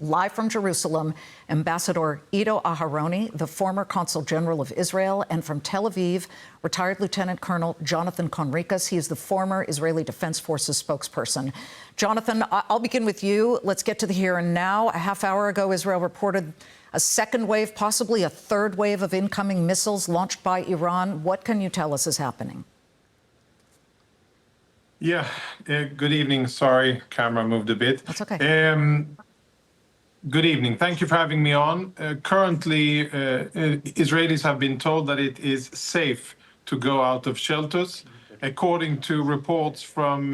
Live from Jerusalem, Ambassador Ido Aharoni, the former Consul General of Israel, and from Tel Aviv, retired Lieutenant Colonel Jonathan Conricus. He is the former Israeli Defense Forces spokesperson. Jonathan, I'll begin with you. Let's get to the here and now. A half hour ago, Israel reported a second wave, possibly a third wave of incoming missiles launched by Iran. What can you tell us is happening? Yeah, good evening. Sorry, camera moved a bit. That's okay. Good evening. Thank you for having me on. Currently, Israelis have been told that it is safe to go out of shelters. According to reports from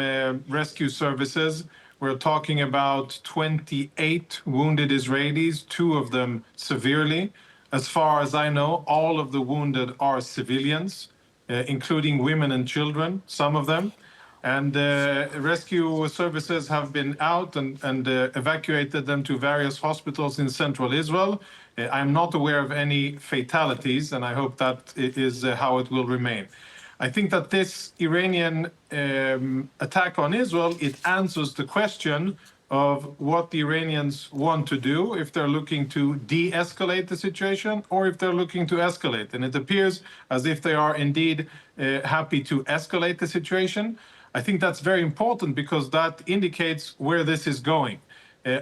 rescue services, we're talking about 28 wounded Israelis, 2 of them severely. As far as I know, all of the wounded are civilians, including women and children, some of them. And rescue services have been out and evacuated them to various hospitals in central Israel. I'm not aware of any fatalities, and I hope that is how it will remain. I think that this Iranian attack on Israel, it answers the question of what the Iranians want to do, if they're looking to de-escalate the situation or if they're looking to escalate. And it appears as if they are indeed happy to escalate the situation. I think that's very important because that indicates where this is going.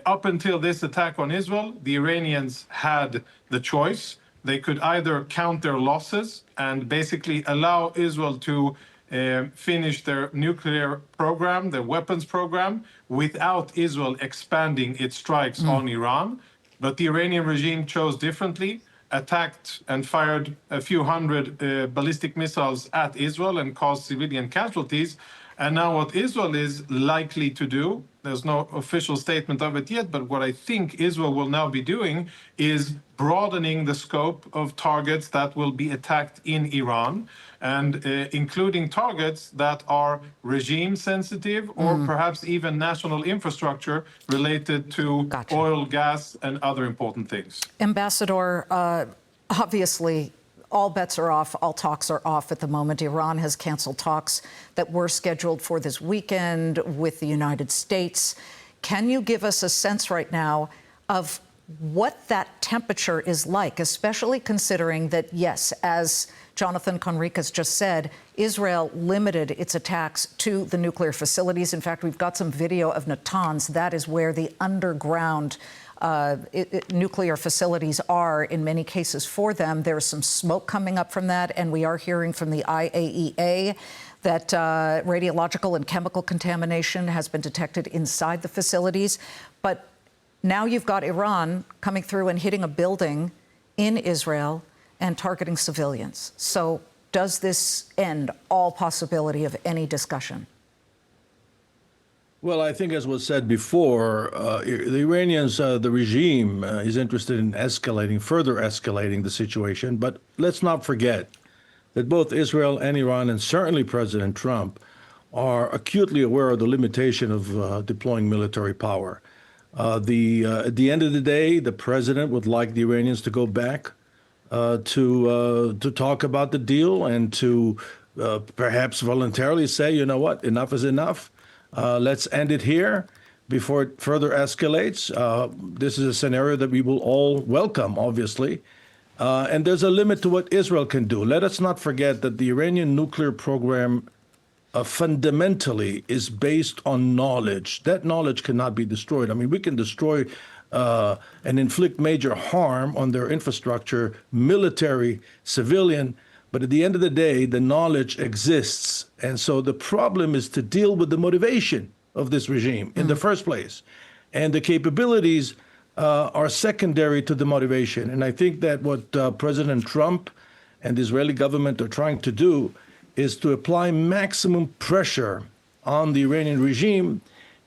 Up until this attack on Israel, the Iranians had the choice. They could either count their losses and basically allow Israel to finish their nuclear program, their weapons program, without Israel expanding its strikes on Iran. But the Iranian regime chose differently, attacked and fired a few hundred ballistic missiles at Israel and caused civilian casualties. And now what Israel is likely to do, there's no official statement of it yet, but what I think Israel will now be doing is broadening the scope of targets that will be attacked in Iran, and including targets that are regime sensitive or perhaps even national infrastructure related to oil, gas, and other important things. Ambassador, obviously, all bets are off, all talks are off at the moment. Iran has canceled talks that were scheduled for this weekend with the United States. Can you give us a sense right now of what that temperature is like, especially considering that, yes, as Jonathan Conricus just said, Israel limited its attacks to the nuclear facilities. In fact, we've got some video of Natanz. That is where the underground nuclear facilities are in many cases for them. There's some smoke coming up from that, and we are hearing from the IAEA that radiological and chemical contamination has been detected inside the facilities. But now you've got Iran coming through and hitting a building in Israel and targeting civilians. So does this end all possibility of any discussion? Well, I think, as was said before, the Iranians, the regime is interested in further escalating the situation. But let's not forget that both Israel and Iran, and certainly President Trump, are acutely aware of the limitation of deploying military power. At the end of the day, the president would like the Iranians to go back to talk about the deal and to perhaps voluntarily say, you know what, enough is enough. Let's end it here before it further escalates. This is a scenario that we will all welcome, obviously. And there's a limit to what Israel can do. Let us not forget that the Iranian nuclear program fundamentally is based on knowledge. That knowledge cannot be destroyed. I mean, we can destroy and inflict major harm on their infrastructure, military, civilian, but at the end of the day, the knowledge exists. And so the problem is to deal with the motivation of this regime in the first place. And the capabilities are secondary to the motivation. And I think that what President Trump and the Israeli government are trying to do is to apply maximum pressure on the Iranian regime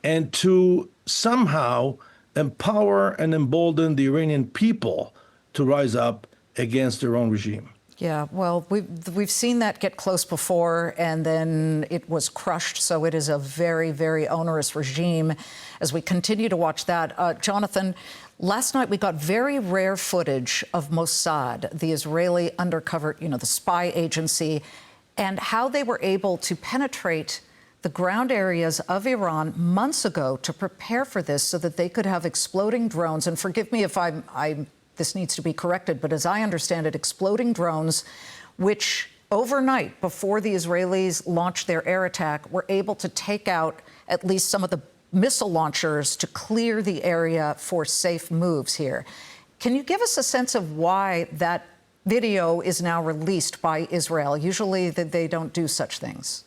and to somehow empower and embolden the Iranian people to rise up against their own regime. Yeah, well, we've seen that get close before, and then it was crushed. So it is a very, very onerous regime as we continue to watch that. Jonathan, last night we got very rare footage of Mossad, the Israeli undercover, the spy agency, and how they were able to penetrate the ground areas of Iran months ago to prepare for this so that they could have exploding drones. And forgive me if this needs to be corrected, but as I understand it, exploding drones, which overnight, before the Israelis launched their air attack, were able to take out at least some of the missile launchers to clear the area for safe moves here. Can you give us a sense of why that video is now released by Israel? Usually they don't do such things.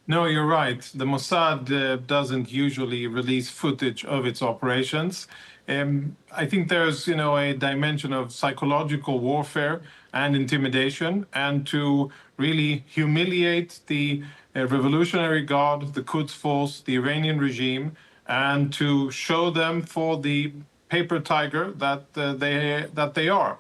No, you're right. The Mossad doesn't usually release footage of its operations. I think there's, a dimension of psychological warfare and intimidation, and to really humiliate the Revolutionary Guard, the Quds Force, the Iranian regime, and to show them for the paper tiger that they are,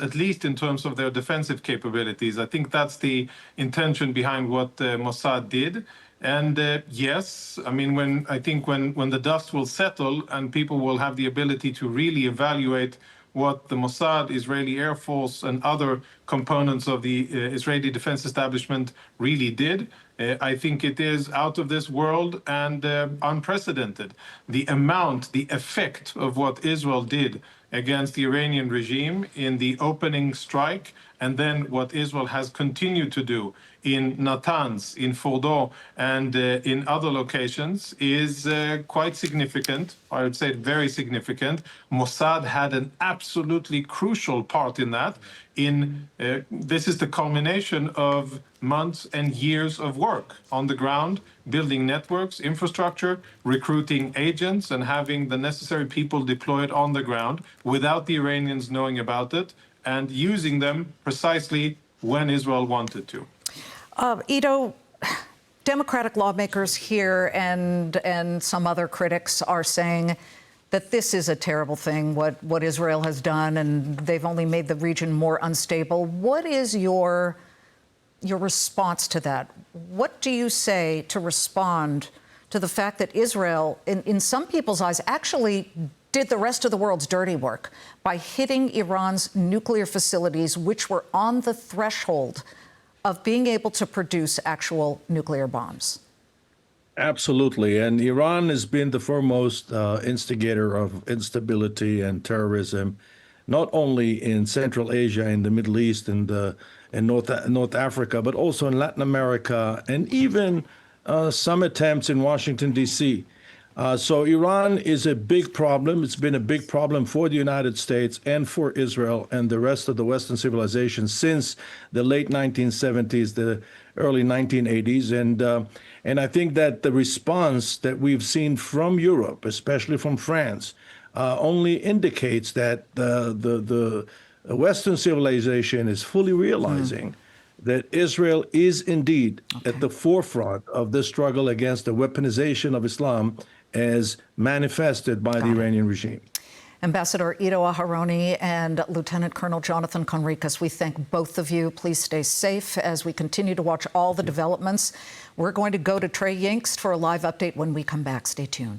at least in terms of their defensive capabilities. I think that's the intention behind what Mossad did. And yes, I mean, when the dust will settle and people will have the ability to really evaluate what the Mossad, Israeli Air Force, and other components of the Israeli defense establishment really did, I think it is out of this world and unprecedented. The effect of what Israel did against the Iranian regime in the opening strike, and then what Israel has continued to do in Natanz, in Fordo, and in other locations is quite significant. I would say very significant. Mossad had an absolutely crucial part in that. This is the culmination of months and years of work on the ground, building networks, infrastructure, recruiting agents, and having the necessary people deployed on the ground without the Iranians knowing about it, and using them precisely when Israel wanted to. Ido, Democratic lawmakers here and some other critics are saying that this is a terrible thing, what Israel has done, and they've only made the region more unstable. What is your response to that? What do you say to respond to the fact that Israel, in some people's eyes, actually did the rest of the world's dirty work by hitting Iran's nuclear facilities, which were on the threshold of being able to produce actual nuclear bombs? Absolutely. And Iran has been the foremost instigator of instability and terrorism, not only in Central Asia, in the Middle East, and in North Africa, but also in Latin America, and even some attempts in Washington, D.C. So Iran is a big problem. It's been a big problem for the United States and for Israel and the rest of the Western civilization since the late 1970s, the early 1980s. And I think that the response that we've seen from Europe, especially from France, only indicates that the Western civilization is fully realizing that Israel is indeed at the forefront of this struggle against the weaponization of Islam as manifested by the Iranian regime. Ambassador Ido Aharoni and Lieutenant Colonel Jonathan Conricus, we thank both of you. Please stay safe as we continue to watch all the developments. We're going to go to Trey Yingst for a live update when we come back. Stay tuned.